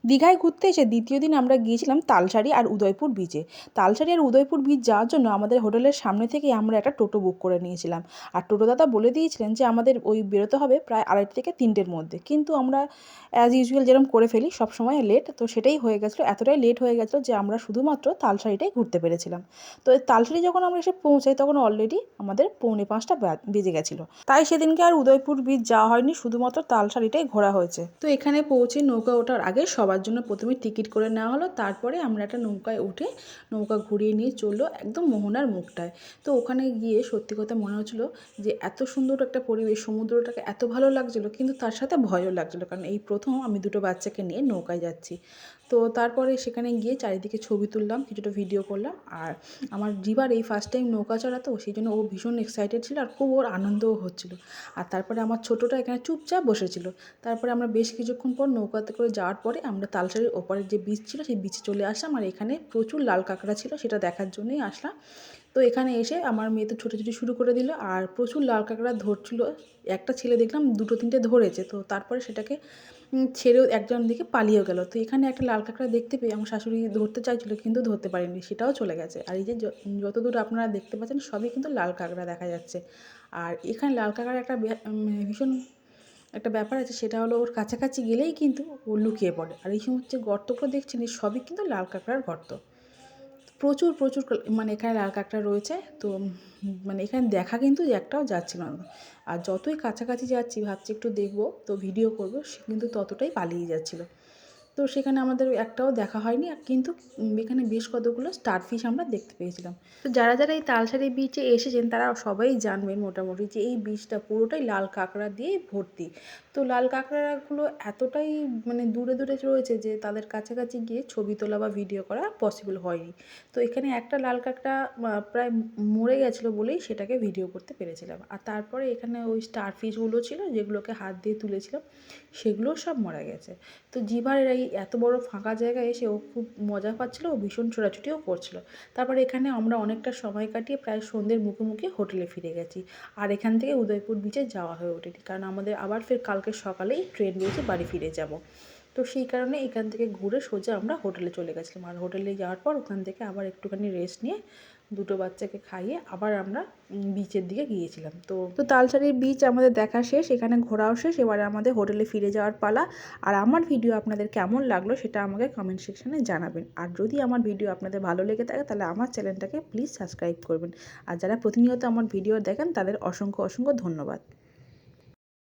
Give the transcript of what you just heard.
দীঘায় ঘুরতে এসে দ্বিতীয় দিন আমরা গিয়েছিলাম তালসারি আর উদয়পুর বিচে। তালসারি আর উদয়পুর বিচ যাওয়ার জন্য আমাদের হোটেলের সামনে থেকেই আমরা একটা টোটো বুক করে নিয়েছিলাম। আর টোটো দাদা বলে দিয়েছিলেন যে আমাদের ওই বেরোতে হবে প্রায় 2:30 থেকে 3টের মধ্যে। কিন্তু আমরা অ্যাজ ইউজুয়াল যেরকম করে ফেলি সবসময় লেট, তো সেটাই হয়ে গেছিলো। এতটাই লেট হয়ে গেছিলো যে আমরা শুধুমাত্র তালসারিটাই ঘুরতে পেরেছিলাম। তো এই তালসারি যখন আমরা এসে পৌঁছাই তখন অলরেডি আমাদের 4:45 বেজে গেছিলো। তাই সেদিনকে আর উদয়পুর বিচ যাওয়া হয়নি, শুধুমাত্র তালসারিটাই ঘোরা হয়েছে। তো এখানে পৌঁছে নৌকা ওঠার আগে সবার জন্য প্রথমে টিকিট করে নেওয়া হলো। তারপরে আমরা একটা নৌকায় উঠে নৌকা ঘুরিয়ে নিয়ে চললো একদম মোহনার মুখটায়। তো ওখানে গিয়ে সত্যি কথা মনে হচ্ছিলো যে এত সুন্দর একটা পরিবেশ, সমুদ্রটাকে এত ভালো লাগছিলো, কিন্তু তার সাথে ভয়ও লাগছিলো, কারণ এই প্রথম আমি দুটো বাচ্চাকে নিয়ে নৌকায় যাচ্ছি। তো তারপরে সেখানে গিয়ে চারিদিকে ছবি তুললাম, কিছুটা ভিডিও করলাম। আর আমার জিবার এই ফার্স্ট টাইম নৌকা চড়া, তো সেই জন্য ও ভীষণ এক্সাইটেড ছিল আর খুব ওর আনন্দও হচ্ছিলো। আর তারপরে আমার ছোটোটা এখানে চুপচাপ বসেছিল। তারপরে আমরা বেশ কিছুক্ষণ পর নৌকাতে করে যাওয়ার পরে আমরা তালসারির ওপারের যে বিচ ছিল সেই বিচে চলে আসলাম। আর এখানে প্রচুর লাল কাঁকড়া ছিল, সেটা দেখার জন্যই আসলাম। তো এখানে এসে আমার মেয়ে তো ছোটাছুটি শুরু করে দিল আর প্রচুর লাল কাঁকড়া ধরছিল। একটা ছেলে দেখলাম 2-3টে ধরেছে, তো তারপরে সেটাকে ছেড়েও একজন দিকে পালিয়েও গেল। তো এখানে একটা লাল কাঁকড়া দেখতে পেয়ে আমার শাশুড়ি ধরতে চাইছিল, কিন্তু ধরতে পারেনি, সেটাও চলে গেছে। আর এই যে যতদূর আপনারা দেখতে পাচ্ছেন সবই কিন্তু লাল কাঁকড়া দেখা যাচ্ছে। আর এখানে লাল কাঁকড়ার একটা ভীষণ একটা ব্যাপার আছে, সেটা হলো ওর কাছাকাছি গেলেই কিন্তু ও লুকিয়ে পড়ে। আর এই সমস্ত যে গর্তগুলো দেখছেন এই সবই কিন্তু লাল কাঁকড়ার গর্ত। প্রচুর প্রচুর মানে এখানে লাল কাঁকড়া রয়েছে। তো মানে এখানে দেখা কিন্তু একটাও যাচ্ছিল না। আর যতই কাছাকাছি যাচ্ছি ভাবছি একটু দেখব, তো ভিডিও করব, সে কিন্তু ততটাই পালিয়ে যাচ্ছিলো। তো সেখানে আমাদের একটাও দেখা হয়নি, কিন্তু এখানে বেশ কতগুলো স্টারফিশ আমরা দেখতে পেয়েছিলাম। তো যারা যারা এই তালসারি বিচে এসেছেন তারা সবাই জানবেন মোটামুটি যে এই বিচটা পুরোটাই লাল কাঁকড়া দিয়েই ভর্তি। তো লাল কাঁকড়াগুলো এতটাই মানে দূরে দূরে রয়েছে যে তাদের কাছাকাছি গিয়ে ছবি তোলা বা ভিডিও করা পসিবল হয়নি। তো এখানে একটা লাল কাঁকড়া প্রায় মরে গেছিলো বলেই সেটাকে ভিডিও করতে পেরেছিলাম। আর তারপরে এখানে ওই স্টারফিশগুলো ছিল যেগুলোকে হাত দিয়ে তুলেছিলাম, সেগুলোও সব মারা গেছে। তো জিভার এই এত বড় ফাঁকা জায়গায় এসে ও খুব মজা পাচ্ছিলো, ও ভীষণ ছোটাছুটিও করছিল। তারপরে এখানে আমরা অনেকটা সময় কাটিয়ে প্রায় সন্ধ্যের মুখোমুখি হোটেলে ফিরে গেছি। আর এখান থেকে উদয়পুর বিচে যাওয়া হয়ে ওঠেনি, কারণ আমাদের আবার ফের কালকে সকালেই ট্রেন রয়েছে, বাড়ি ফিরে যাব। তো সেই কারণে এখান থেকে ঘুরে সোজা আমরা হোটেলে চলে গেছিলাম। আর হোটেলে যাওয়ার পর ওখান থেকে আবার একটুখানি রেস্ট নিয়ে দুটো বাচ্চাকে খাইয়ে আবার আমরা বিচের দিকে গিয়েছিলাম। তো তালসারির বিচ আমাদের দেখা শেষ, এখানে ঘোরাও শেষ, এবারে আমাদের হোটেলে ফিরে যাওয়ার পালা। আর আমার ভিডিও আপনাদের কেমন লাগলো সেটা আমাকে কমেন্ট সেকশানে জানাবেন। আর যদি আমার ভিডিও আপনাদের ভালো লেগে থাকে তাহলে আমার চ্যানেলটাকে প্লিজ সাবস্ক্রাইব করবেন। আর যারা প্রতিনিয়ত আমার ভিডিও দেখেন তাদের অসংখ্য অসংখ্য ধন্যবাদ।